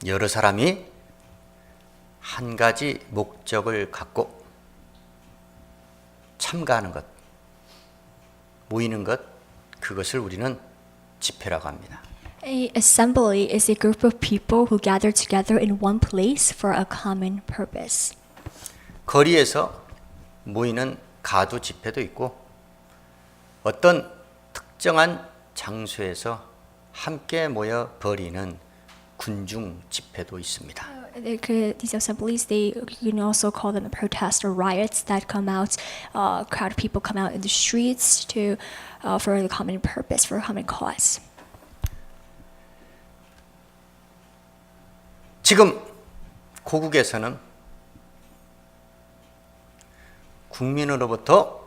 여러 사람이 한 가지 목적을 갖고 참가하는 것, 모이는 것, 그것을 우리는 집회라고 합니다. A assembly is a group of people who gather together in one place for a common purpose. 거리에서 모이는 가두 집회도 있고 어떤 특정한 장소에서 함께 모여 벌이는 군중 집회도 있습니다. These assemblies, you can also call them protests or riots that come out. Crowd of people come out in the streets for the common purpose, for a common cause. 지금 고국에서는 국민으로부터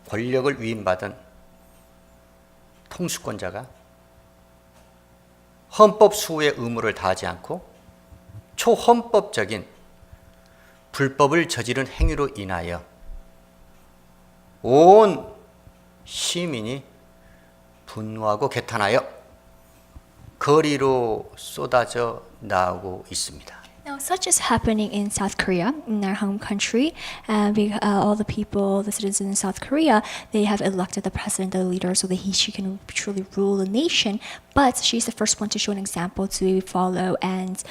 권력을 위임받은 통수권자가 헌법 수호의 의무를 다하지 않고 초헌법적인 불법을 저지른 행위로 인하여 온 시민이 분노하고 개탄하여 거리로 쏟아져 나오고 있습니다. Now, such is happening in South Korea, in our home country. All the people, the citizens in South Korea, they have elected the president, the leader, so that she can truly rule the nation. But she's the first one to show an example to follow and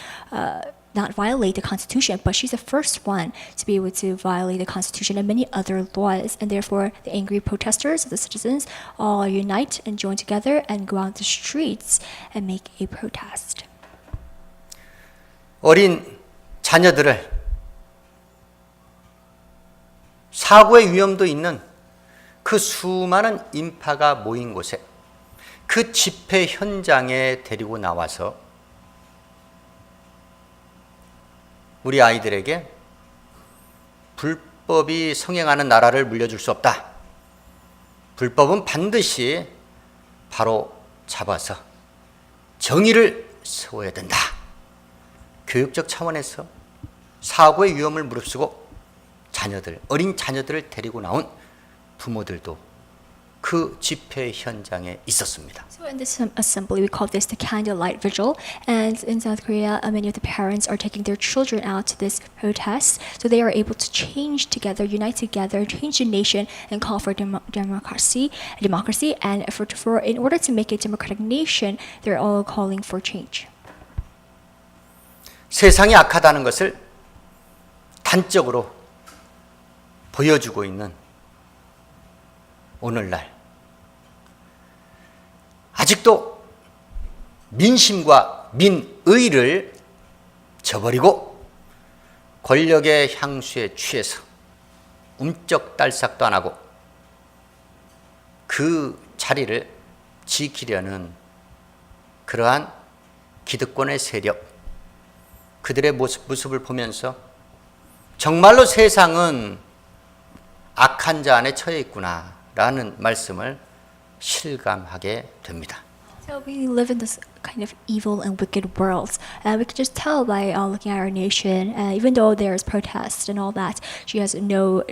not violate the Constitution. But she's the first one to be able to violate the Constitution and many other laws. And therefore, the angry protesters, the citizens, all unite and join together and go out the streets and make a protest. 어린 자녀들을 사고의 위험도 있는 그 수많은 인파가 모인 곳에 그 집회 현장에 데리고 나와서 우리 아이들에게 불법이 성행하는 나라를 물려줄 수 없다. 불법은 반드시 바로 잡아서 정의를 세워야 된다. 교육적 차원에서 사고의 위험을 무릅쓰고 어린 자녀들을 데리고 나온 부모들도 그 집회 현장에 있었습니다. So in this assembly, we call this the candlelight vigil. And in South Korea, many of the parents are taking their children out to this protest, so they are able to change together, unite together, change the nation, and call for democracy. And in order to make a democratic nation, they're all calling for change. 세상이 악하다는 것을 단적으로 보여주고 있는 오늘날 아직도 민심과 민의를 저버리고 권력의 향수에 취해서 움쩍달싹도 안 하고 그 자리를 지키려는 그러한 기득권의 세력, 그들의 모습을 보면서 정말로 세상은 악한 자 안에 처해 있구나라는 말씀을 실감하게 됩니다. So we live in this kind of evil and wicked world. We can just tell by looking at our nation, even though there's protests and all that, she has no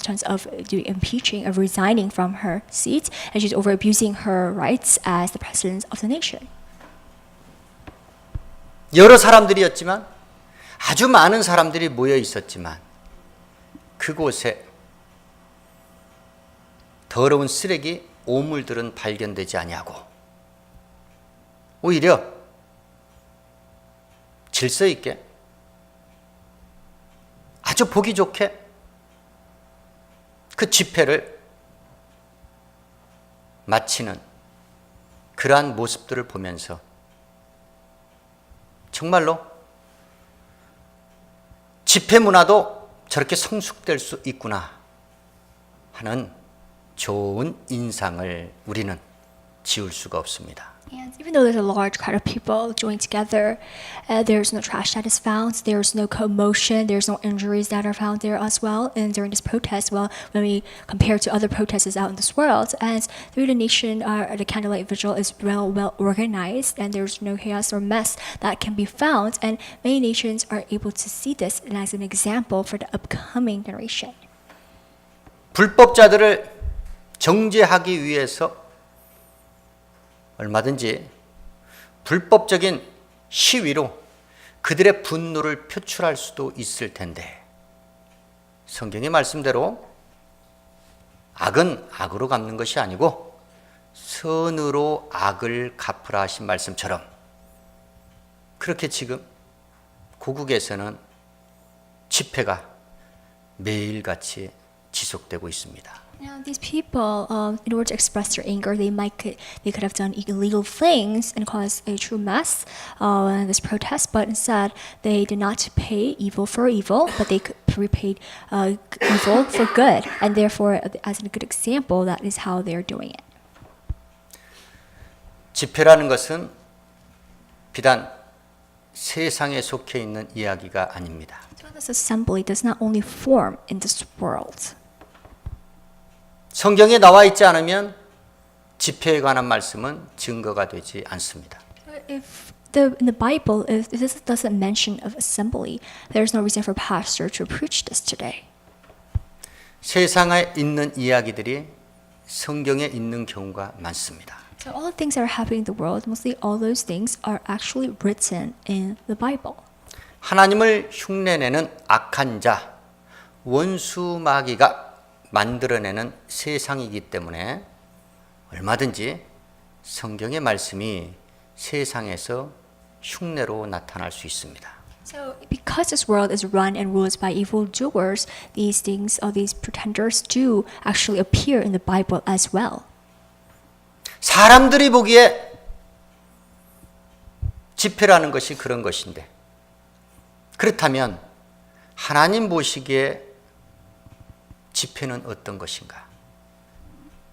chance of doing impeaching, of resigning from her seat, and she's over abusing her rights as the president of the nation. 여러 사람들이었지만 아주 많은 사람들이 모여 있었지만 그곳에 더러운 쓰레기, 오물들은 발견되지 아니하고 오히려 질서 있게 아주 보기 좋게 그 집회를 마치는 그러한 모습들을 보면서 정말로 집회 문화도 저렇게 성숙될 수 있구나 하는 좋은 인상을 우리는 지울 수가 없습니다. And even though there's a large crowd of people joined together, there's no trash that is found, there's no commotion, there's no injuries that are found there as well. And during this protest, well, when we compare to other protests out in this world, and through the nation, the candlelight vigil is well organized, and there's no chaos or mess that can be found. And many nations are able to see this as an example for the upcoming generation. 불법자들을 정죄하기 위해서 얼마든지 불법적인 시위로 그들의 분노를 표출할 수도 있을 텐데 성경의 말씀대로 악은 악으로 갚는 것이 아니고 선으로 악을 갚으라 하신 말씀처럼 그렇게 지금 고국에서는 집회가 매일같이 지속되고 있습니다. Now, these people, in order to express their anger, they could have done illegal things and caused a true mess in this protest. But instead, they did not pay evil for evil, but they repaid evil for good. And therefore, as a good example, that is how they are doing it. 집회라는 것은 비단 세상에 속해 있는 이야기가 아닙니다. So this assembly does not only form in this world. 성경에 나와 있지 않으면 집회에 관한 말씀은 증거가 되지 않습니다. If in the Bible, if this doesn't mention of assembly, there's no reason for pastor to preach this today. 세상에 있는 이야기들이 성경에 있는 경우가 많습니다. So all the things that are happening in the world, mostly all those things are actually written in the Bible. 하나님을 흉내내는 악한 자, 원수 마귀가 만들어내는 세상이기 때문에 얼마든지 성경의 말씀이 세상에서 흉내로 나타날 수 있습니다. So because this world is run and ruled by evil doers, these things or these pretenders do actually appear in the Bible as well. 사람들이 보기에 집회라는 것이 그런 것인데 그렇다면 하나님 보시기에 집회는 어떤 것인가?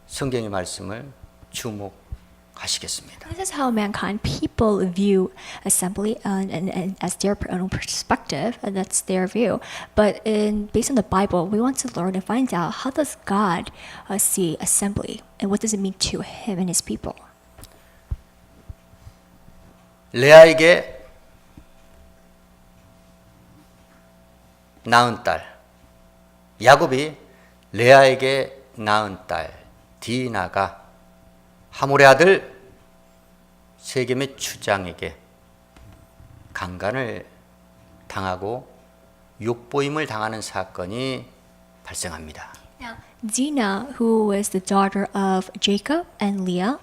성경의 말씀을 주목하시겠습니다. This is how mankind people view assembly and as their own perspective, and that's their view. But based on the Bible, we want to learn and find out how does God see assembly and what does it mean to Him and His people. 레아에게 낳은 딸 야곱이 레아에게 낳은 딸 디나가 하몰의 아들 세겜의 주장에게 강간을 당하고 욕보임을 당하는 사건이 발생합니다. Now, Dinah, who was the daughter of Jacob and Leah,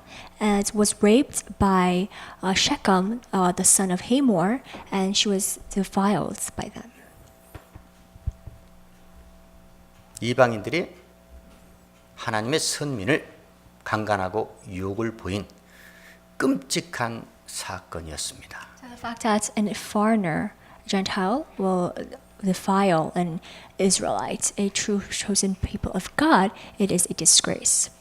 was raped by Shechem, the son of Hamor, and she was defiled by them. 이방인들이 하나님의 선민을 강간하고 욕을 보인 끔찍한 사건이었습니다. So the fact that a foreigner, Gentile, will defile an Israelite, a true chosen people of God, it is a disgrace.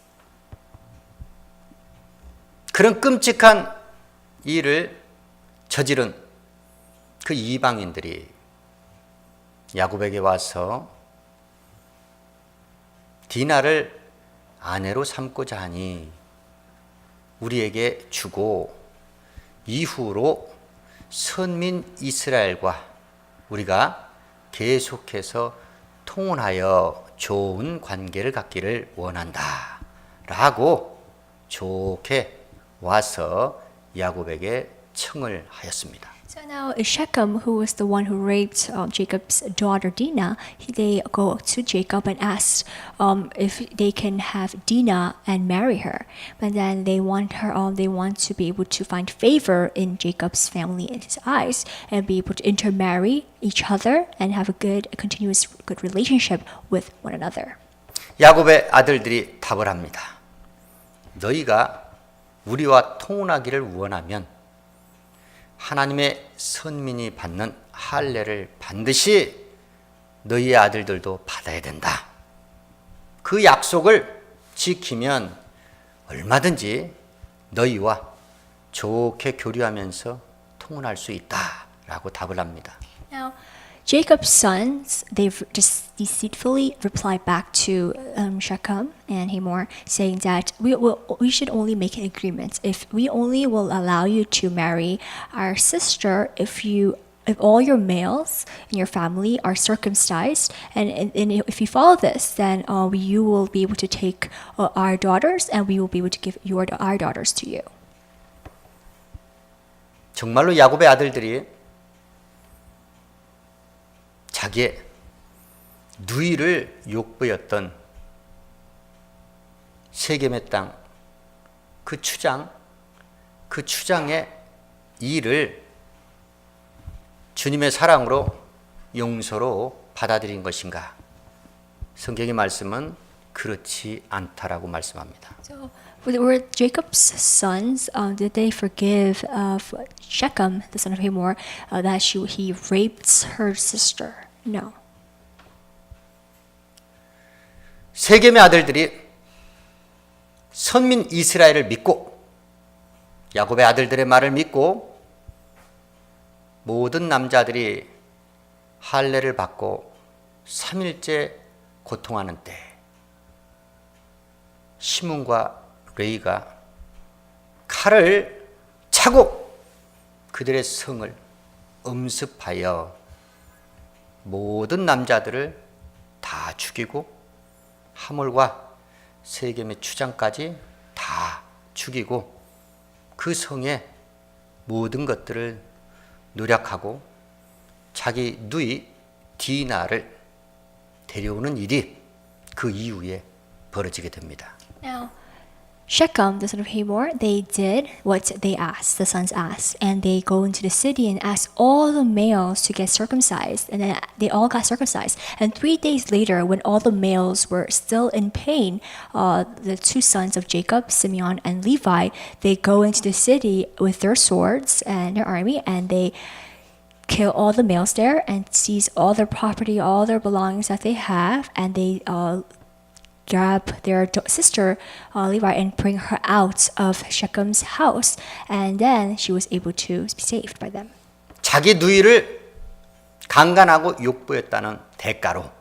그런 끔찍한 일을 저지른 그 이방인들이 야곱에게 와서 디나를 아내로 삼고자 하니 우리에게 주고 이후로 선민 이스라엘과 우리가 계속해서 통혼하여 좋은 관계를 갖기를 원한다 라고 좋게 와서 야곱에게 청을 하였습니다. So now Shechem, who was the one who raped Jacob's daughter Dinah, they go to Jacob and ask if they can have Dinah and marry her. But then they want her. They want to be able to find favor in Jacob's family in his eyes and be able to intermarry each other and have a good, continuous, good relationship with one another. 야곱의 아들들이 답을 합니다. 너희가 우리와 통혼하기를 원하면 하나님의 선민이 받는 할례를 반드시 너희의 아들들도 받아야 된다. 그 약속을 지키면 얼마든지 너희와 좋게 교류하면서 통혼할 수 있다라고 답을 합니다. Now, Jacob's sons, they've just deceitfully replied back to Shechem and Hamor, saying that we should only make an agreement if we only will allow you to marry our sister if all your males in your family are circumcised, and if you follow this, then you will be able to take our daughters, and we will be able to give our daughters to you. 정말로 야곱의 아들들이 자기의 누이를 욕보였던 세겜의 땅, 그 추장의 일을 주님의 사랑으로 용서로 받아들인 것인가? 성경의 말씀은 그렇지 않다라고 말씀합니다. So, were Jacob's sons, did they forgive Shechem, the son of Hamor, that he raped her sister? No. 세겜의 아들들이 선민 이스라엘을 믿고 야곱의 아들들의 말을 믿고 모든 남자들이 할례를 받고 3일째 고통하는 때 시몬과 레이가 칼을 차고 그들의 성을 엄습하여 모든 남자들을 다 죽이고 하몰과 세겜의 추장까지 다 죽이고 그 성의 모든 것들을 노력하고 자기 누이 디나를 데려오는 일이 그 이후에 벌어지게 됩니다. Now, Shechem, the son of Hamor, they did what they asked, the sons asked, and they go into the city and ask all the males to get circumcised, and then they all got circumcised. And 3 days later, when all the males were still in pain, the two sons of Jacob, Simeon and Levi, they go into the city with their swords and their army, and they kill all the males there and seize all their property, all their belongings that they have, and they grab their sister Levi and bring her out of Shechem's house, and then she was able to be saved by them. 자기 누이를 강간하고 욕보였다는 대가로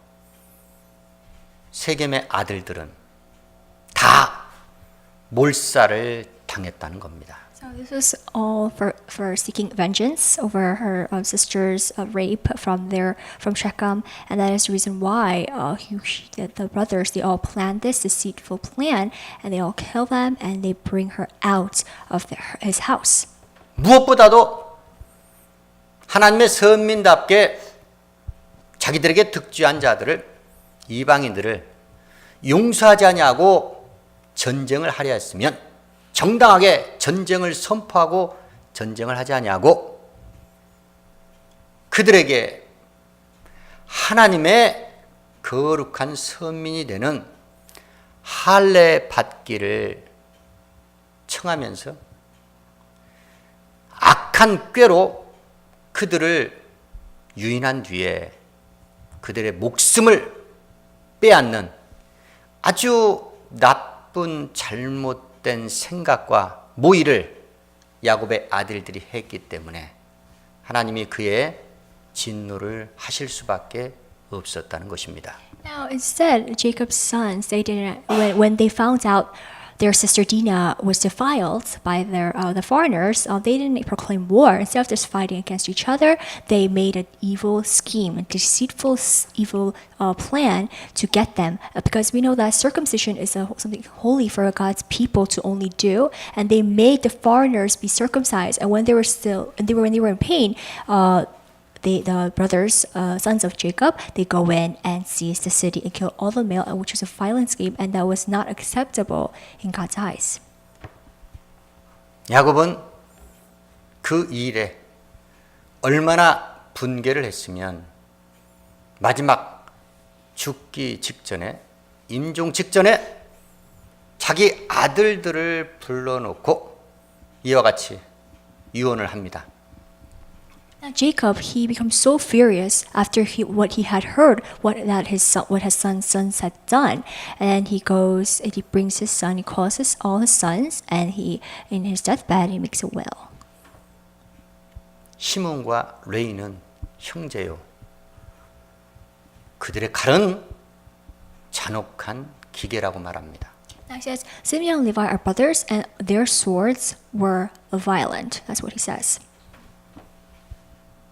세겜의 아들들은 다 몰살을 당했다는 겁니다. So this was all for seeking vengeance over her sister's rape from Shechem, and that is the reason why the brothers, they all planned this deceitful plan, and they all kill them and they bring her out of his house. 무엇보다도 하나님의 선민답게 자기들에게 득죄한 자들을 이방인들을 용서하지 아니하고 전쟁을 하려 했으면 정당하게 전쟁을 선포하고 전쟁을 하지 아니하고 그들에게 하나님의 거룩한 선민이 되는 할례 받기를 청하면서 악한 꾀로 그들을 유인한 뒤에 그들의 목숨을 빼앗는 아주 나쁜 잘못된 생각과 모의를 야곱의 아들들이 했기 때문에 하나님이 그의 진노를 하실 수밖에 없었다는 것입니다. Now instead, Jacob's sons, they didn't when they found out their sister Dinah was defiled by the foreigners, they didn't proclaim war. Instead of just fighting against each other, they made an evil scheme, a deceitful evil plan to get them. Because we know that circumcision is something holy for God's people to only do, and they made the foreigners be circumcised. And when they were in pain, the brothers, sons of Jacob, they go in and seize the city and kill all the male, which was a violent scheme, and that was not acceptable in God's eyes. 야곱은 그 일에 얼마나 분개를 했으면 마지막 죽기 직전에, 임종 직전에 자기 아들들을 불러놓고 이와 같이 유언을 합니다. Now Jacob, he becomes so furious after what he had heard, what his sons had done, and he goes and he brings his son, he calls all his sons, and he in his deathbed he makes a will. 시몬과 레이는 형제요. 그들의 칼은 잔혹한 기계라고 말합니다. Now he says, Simeon and Levi are brothers, and their swords were violent. That's what he says.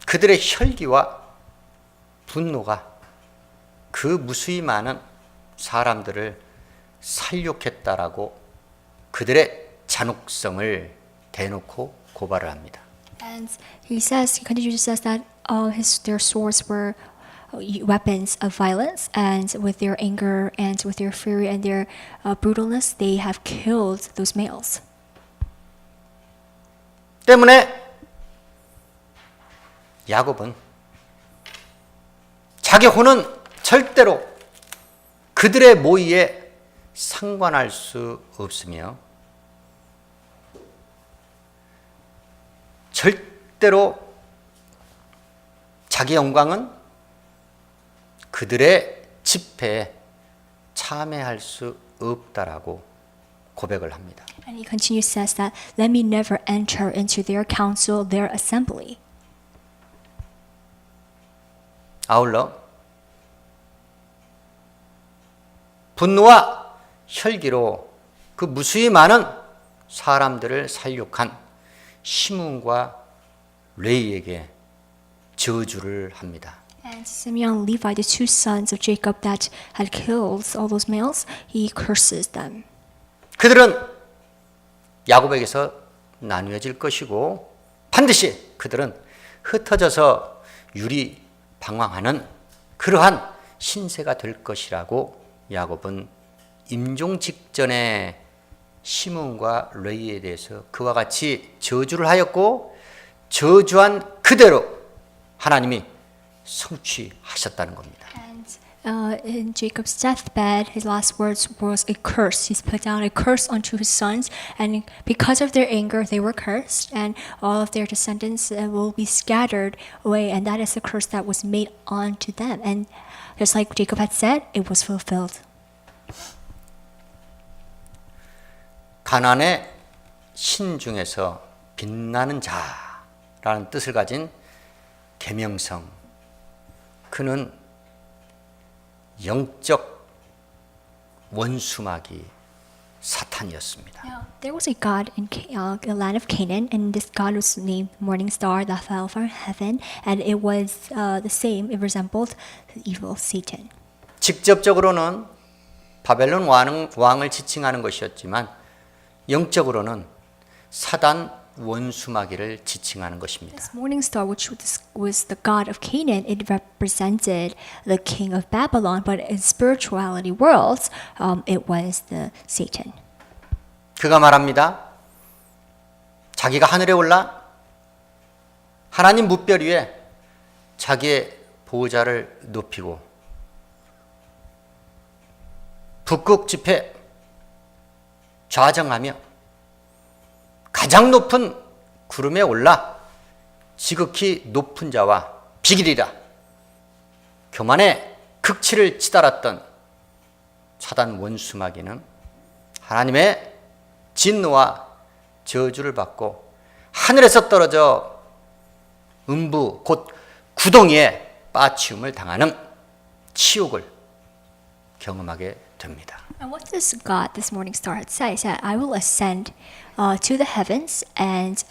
그들의 혈기와 분노가 그 무수히 많은 사람들을 살육했다라고 그들의 잔혹성을 대놓고 고발을 합니다. And he continues to says that their swords were weapons of violence, and with their anger and with their fury and their brutalness, they have killed those males. 때문에 야곱은 자기 혼은 절대로 그들의 모의에 상관할 수 없으며 절대로 자기 영광은 그들의 집회에 참여할 수 없다라고 고백을 합니다. And he continues says that let me never enter into their council, their assembly. 아울러 분노와 혈기로 그 무수히 많은 사람들을 살육한 시므온과 레이에게 저주를 합니다. And Simeon and Levi, the two sons of Jacob that had killed all those males, he curses them. 그들은 야곱에게서 나누어질 것이고 반드시 그들은 흩어져서 유리방황하는 그러한 신세가 될 것이라고 야곱은 임종 직전에 시므온과 레이에 대해서 그와 같이 저주를 하였고 저주한 그대로 하나님이 성취하셨다는 겁니다. And in Jacob's deathbed, his last words was a curse. He's put down a curse onto his sons, and because of their anger, they were cursed, and all of their descendants will be scattered away, and that is the curse that was made onto them. And just like Jacob had said, it was fulfilled. 가나안의 신 중에서 빛나는 자라는 뜻을 가진 계명성, 그는 영적 원수마귀 사탄이었습니다. Now, there was a god in the land of Canaan, and this god was named Morning Star that fell from heaven, and it was the same. It resembled the evil Satan. 직접적으로는 바벨론 왕을 지칭하는 것이었지만 영적으로는 사단 원수마귀를 지칭하는 것입니다. This morning star, which was the god of Canaan, it represented the king of Babylon, but in spirituality worlds, it was the Satan. 그가 말합니다. 자기가 하늘에 올라 하나님 무별 위에 자기의 보호자를 높이고 북극 지폐 좌정하며 가장 높은 구름에 올라 지극히 높은 자와 비길이라 교만의 극치를 치달았던 사단 원수마귀는 하나님의 진노와 저주를 받고 하늘에서 떨어져 음부 곧 구덩이에 빠치움을 당하는 치욕을 경험하게 됩니다. And what does God, this morning star, had said? He said, I will ascend to the heavens and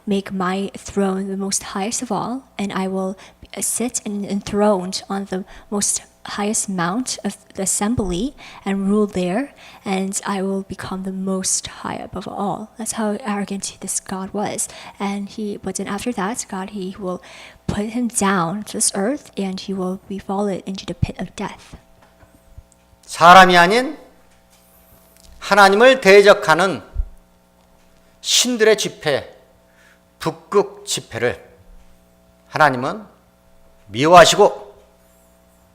make my throne the most highest of all, and I will sit enthroned on the most highest mount of the assembly and rule there, and I will become the most high above all. That's how arrogant this God was. But then after that, God, he will put him down to this earth, and he will be fallen into the pit of death. 사람이 아닌 하나님을 대적하는 신들의 집회, 북극 집회를 하나님은 미워하시고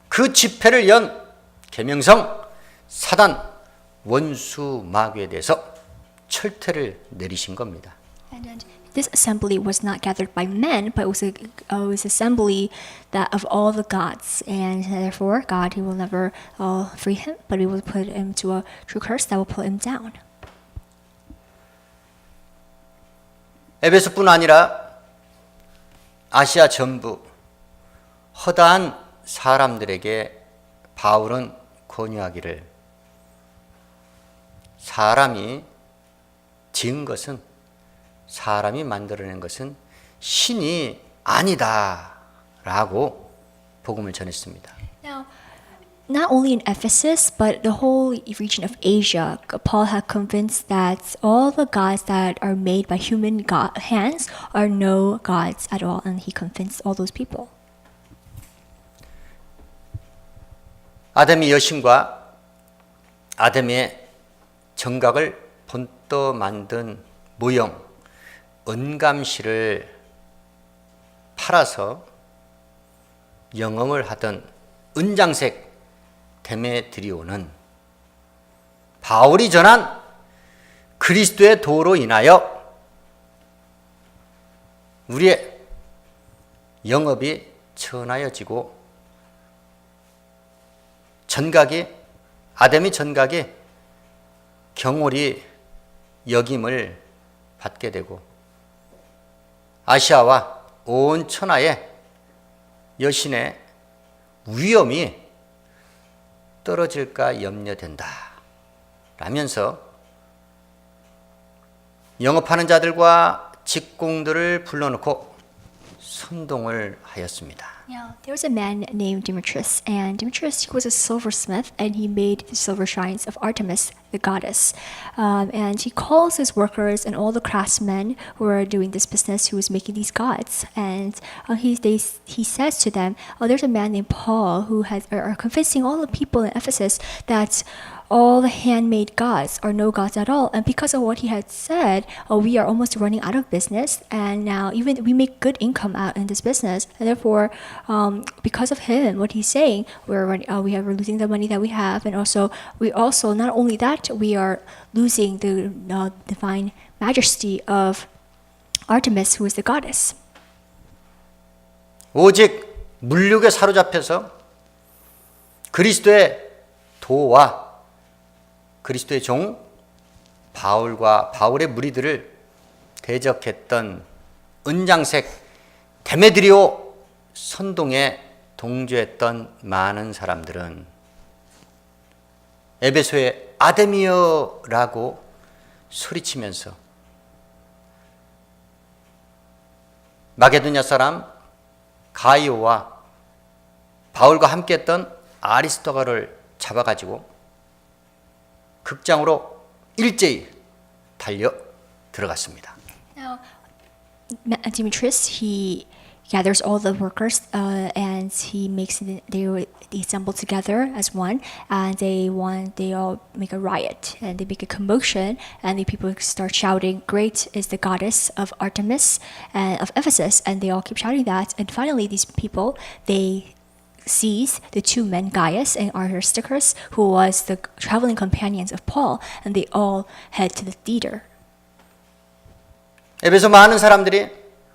그 집회를 연 계명성 사단 원수 마귀에 대해서 철퇴를 내리신 겁니다. And this assembly was not gathered by men, but it was assembly that of all the gods, and therefore God, he will never free him, but he will put him to a true curse that will pull him down. 에베소뿐 아니라 아시아 전부 허다한 사람들에게 바울은 권유하기를 사람이 지은 것은 사람이 만들어낸 것은 신이 아니다라고 복음을 전했습니다. Now, not only in Ephesus, but the whole region of Asia, Paul had convinced that all the gods that are made by human hands are no gods at all, and he convinced all those people. 아담의 여신과 아담의 정각을 본떠 만든 모형 은감실을 팔아서 영업을 하던 은장색 데메드리오는 바울이 전한 그리스도의 도로 인하여 우리의 영업이 천하여지고 아담의 전각이 경홀히 여김을 받게 되고 아시아와 온 천하에 여신의 위엄이 떨어질까 염려된다 라면서 영업하는 자들과 직공들을 불러놓고 선동을 하였습니다. Now, there was a man named Demetrius, and Demetrius, he was a silversmith, and he made the silver shrines of Artemis, the goddess. And he calls his workers and all the craftsmen who are doing this business, who is making these gods. And he says to them, there's a man named Paul who are convincing all the people in Ephesus that all the handmade gods are no gods at all. And because of what he had said, we are almost running out of business. And now even we make good income out in this business. And therefore, because of him, what he's saying, we're losing the money that we have. And we also, not only that, we are losing the divine majesty of Artemis, who is the goddess. 오직 물욕에 사로잡혀서 그리스도의 도와 그리스도의 종 바울과 바울의 무리들을 대적했던 은장색 데메드리오 선동에 동조했던 많은 사람들은 에베소의 아데미어라고 소리치면서 마게도냐 사람 가이오와 바울과 함께했던 아리스토가를 잡아가지고 극장으로 일제히 달려 들어갔습니다. Now, Demetrius, he gathers all the workers and he makes they assemble together as one, and they all make a riot and they make a commotion, and the people start shouting, "Great is the goddess of Artemis of Ephesus," and they all keep shouting that. And finally, these people they seize the two men, Gaius and Aristarchus, who was the traveling companions of Paul, and they all head to the theater. 에베소 많은 사람들이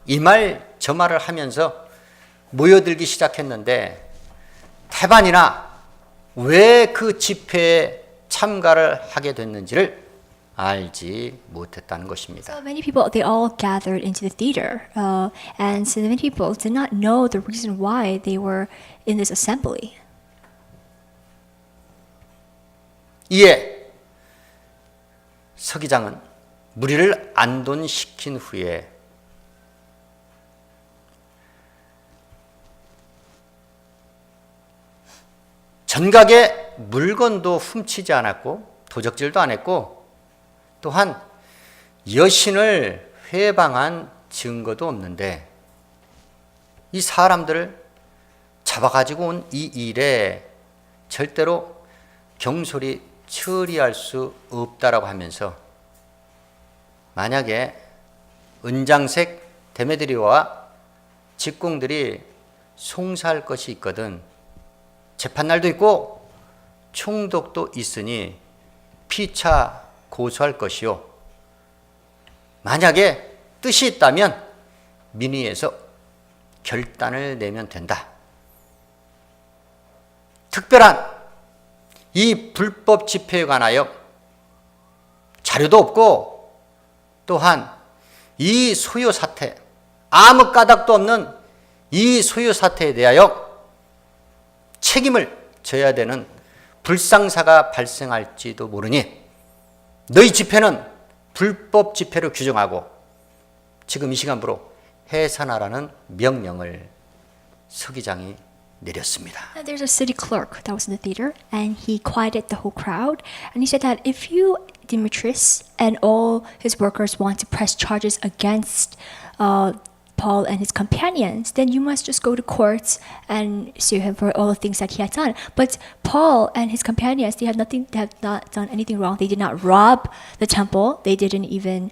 이 말 저 말을 하면서 모여들기 시작했는데 태반이나 왜 그 집회에 참가를 하게 됐는지를 알지 못했다는 것입니다. So many people, they all gathered into the theater, and so many people did not know the reason why they were in this assembly. 이에 서기장은 무리를 안돈시킨 후에 전각의 물건도 훔치지 않았고 도적질도 안 했고 또한 여신을 회방한 증거도 없는데 이 사람들을 잡아가지고 온 이 일에 절대로 경솔히 처리할 수 없다라고 하면서 만약에 은장색 데메드리오와 직공들이 송사할 것이 있거든 재판날도 있고 총독도 있으니 피차 고소할 것이요 만약에 뜻이 있다면 민의에서 결단을 내면 된다. 특별한 이 불법 집회에 관하여 자료도 없고 또한 이 소요 사태 아무 까닭도 없는 이 소요 사태에 대하여 책임을 져야 되는 불상사가 발생할지도 모르니 너희 집회는 불법 집회로 규정하고 지금 이 시간부로 해산하라는 명령을 서기장이 내렸습니다. There's a city clerk that was in the theater, and he quieted the whole crowd. And he said that if you, Demetrius, and all his workers want to press charges against Paul and his companions, then you must just go to courts and sue him for all the things that he had done. But Paul and his companions, they have not done anything wrong. They did not rob the temple. They didn't even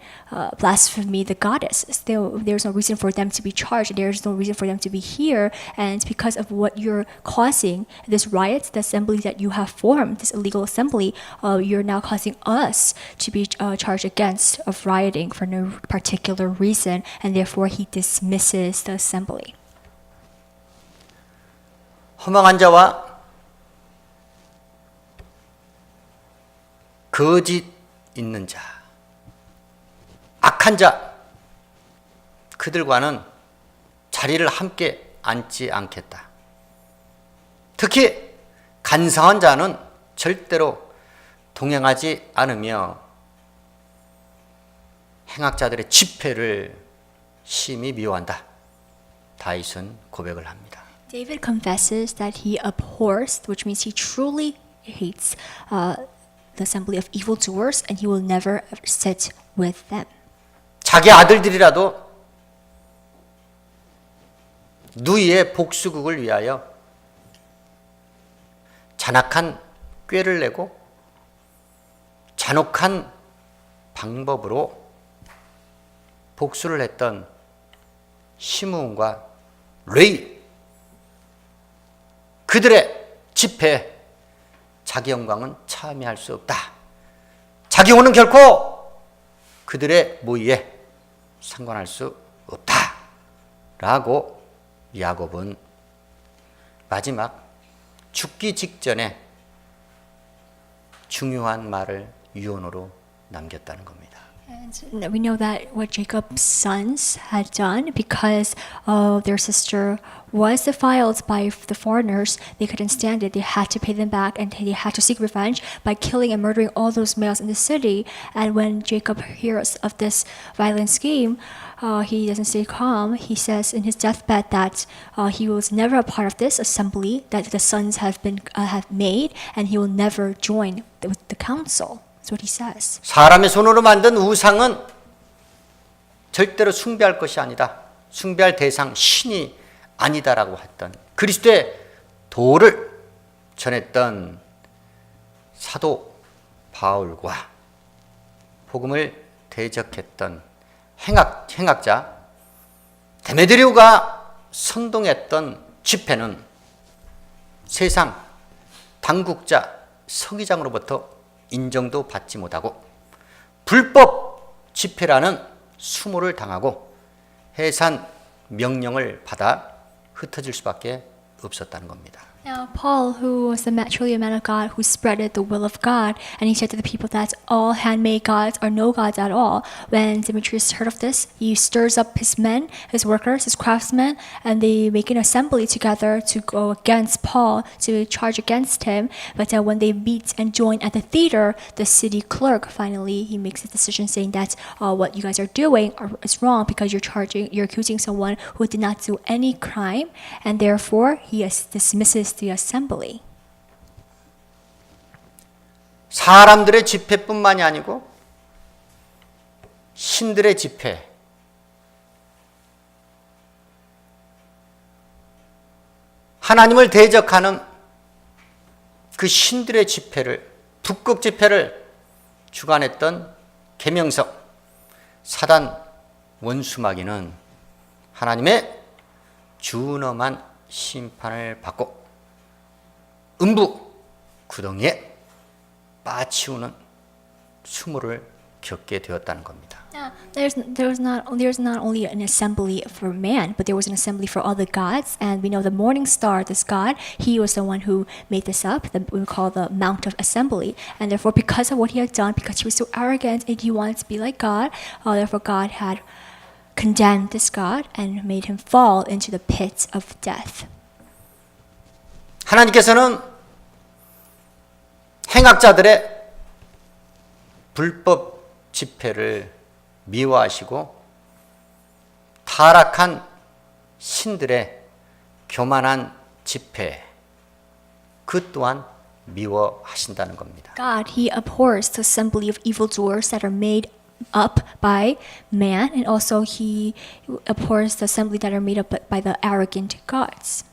blaspheme the goddess. There's no reason for them to be charged. There's no reason for them to be here. And because of what you're causing, this riot, the assembly that you have formed, this illegal assembly, you're now causing us to be charged against of rioting for no particular reason. And therefore, he dismisses the assembly. 허망한 자와 거짓 있는 자, 악한 자, 그들과는 자리를 함께 앉지 않겠다. 특히 간사한 자는 절대로 동행하지 않으며 행악자들의 집회를 심히 미워한다. 다윗은 고백을 합니다. David confesses that he abhors, which means he truly hates the assembly of evildoers, and he will never sit with them. 자기 아들들이라도 누이의 복수극을 위하여 잔악한 꾀를 내고 잔혹한 방법으로 복수를 했던 시므온과 레위, 그들의 집회에 자기 영광은 참여할 수 없다. 자기 혼은 결코 그들의 모의에 상관할 수 없다. 라고 야곱은 마지막 죽기 직전에 중요한 말을 유언으로 남겼다는 겁니다. And we know that what Jacob's sons had done, because their sister was defiled by the foreigners, they couldn't stand it. They had to pay them back, and they had to seek revenge by killing and murdering all those males in the city. And when Jacob hears of this violent scheme, he doesn't stay calm. He says in his deathbed that he was never a part of this assembly that the sons have made, and he will never join with the council. That's what he says. 사람의 손으로 만든 우상은 절대로 숭배할 것이 아니다. 숭배할 대상 신이 아니다라고 했던 그리스도의 도를 전했던 사도 바울과 복음을 대적했던 행악자 데메드리오가 선동했던 집회는 세상 당국자 서기장으로부터 인정도 받지 못하고 불법 집회라는 수모를 당하고 해산 명령을 받아 흩어질 수밖에 없었다는 겁니다. Now, Paul, who was truly a man of God, who spreaded the will of God, and he said to the people that all handmade gods are no gods at all. When Demetrius heard of this, he stirs up his men, his workers, his craftsmen, and they make an assembly together to go against Paul, to charge against him. But when they meet and join at the theater, the city clerk finally he makes a decision saying that what you guys are doing is wrong because you're accusing someone who did not do any crime, and therefore he dismisses the assembly. 사람들의 집회뿐만이 아니고 신들의 집회, 하나님을 대적하는 그 신들의 집회를, 북극 집회를 주관했던 계명석 사단 원수마귀는 하나님의 준엄한 심판을 받고 음부 구덩이에 빠치우는 수모를 겪게 되었다는 겁니다. There's not only an assembly for man, but there was an assembly for all the gods. And we know the morning star, this god, he was the one who made this up, that we call the Mount of Assembly. And therefore, because of what he had done, because he was so arrogant and he wanted to be like God, therefore God had condemned this god and made him fall into the pit of death. 하나님께서는 행악자들의 불법 집회를 미워하시고 타락한 신들의 교만한 집회 그 또한 미워하신다는 겁니다. God, He abhors the assembly of evildoers that are made up by man, and also He abhors the assembly that are made up by the arrogant gods.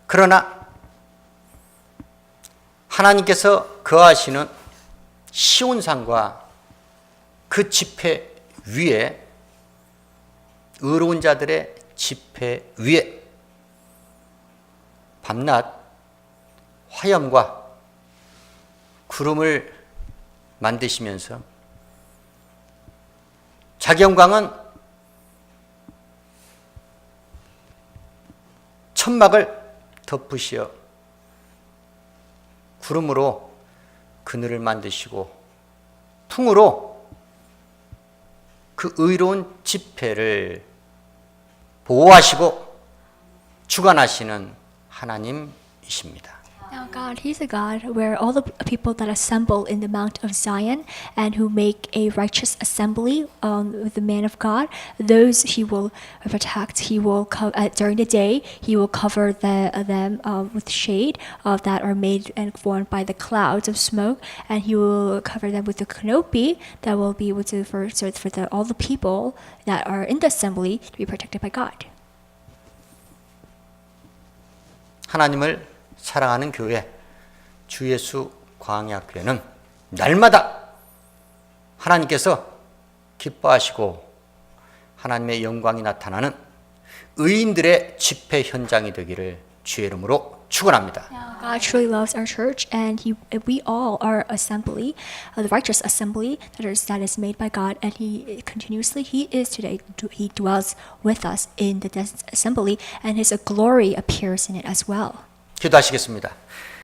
그러나 하나님께서 거하시는 시온산과 그 집회 위에 의로운 자들의 집회 위에 밤낮 화염과 구름을 만드시면서 자기 영광은 천막을 덮으시어 구름으로 그늘을 만드시고 풍으로 그 의로운 집회를 보호하시고 주관하시는 하나님이십니다. Now God, He's a God where all the people that assemble in the Mount of Zion and who make a righteous assembly with the man of God, those He will protect. He will during the day He will cover them with shade that are made and formed by the clouds of smoke, and He will cover them with the canopy that will be able to for all the people that are in the assembly to be protected by God. 하나님을 사랑하는 교회 주 예수 광야 교회는 날마다 하나님께서 기뻐하시고 하나님의 영광이 나타나는 의인들의 집회 현장이 되기를 주의 이름으로 축원합니다. God truly loves our church, and we all are assembly, the righteous assembly that is made by God, and He continuously, He is today, He dwells with us in the assembly, and His glory appears in it as well. 기도하시겠습니다.